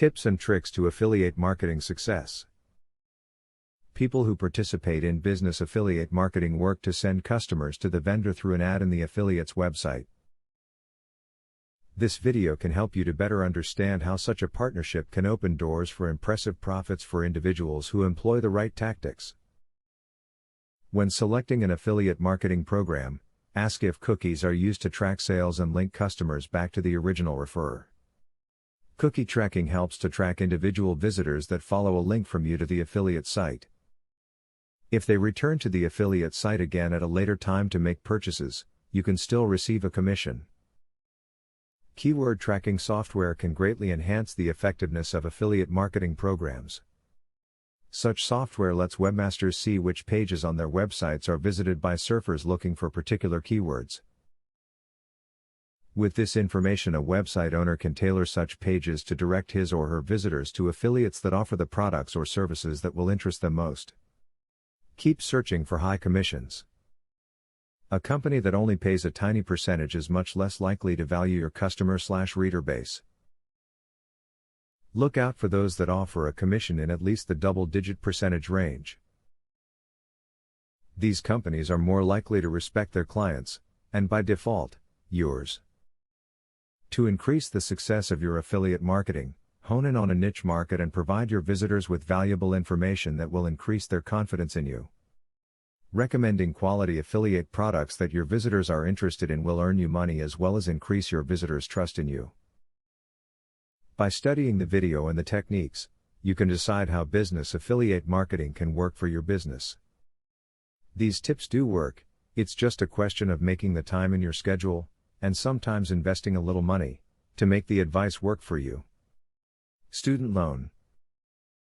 Tips and tricks to affiliate marketing success. People who participate in business affiliate marketing work to send customers to the vendor through an ad in the affiliate's website. This video can help you to better understand how such a partnership can open doors for impressive profits for individuals who employ the right tactics. When selecting an affiliate marketing program, ask if cookies are used to track sales and link customers back to the original referrer. Cookie tracking helps to track individual visitors that follow a link from you to the affiliate site. If they return to the affiliate site again at a later time to make purchases, you can still receive a commission. Keyword tracking software can greatly enhance the effectiveness of affiliate marketing programs. Such software lets webmasters see which pages on their websites are visited by surfers looking for particular keywords. With this information, a website owner can tailor such pages to direct his or her visitors to affiliates that offer the products or services that will interest them most. Keep searching for high commissions. A company that only pays a tiny percentage is much less likely to value your customer/reader base. Look out for those that offer a commission in at least the double-digit percentage range. These companies are more likely to respect their clients, and by default, yours. To increase the success of your affiliate marketing, hone in on a niche market and provide your visitors with valuable information that will increase their confidence in you. Recommending quality affiliate products that your visitors are interested in will earn you money as well as increase your visitors' trust in you. By studying the video and the techniques, you can decide how business affiliate marketing can work for your business. These tips do work, it's just a question of making the time in your schedule, and sometimes investing a little money, to make the advice work for you. Student loan.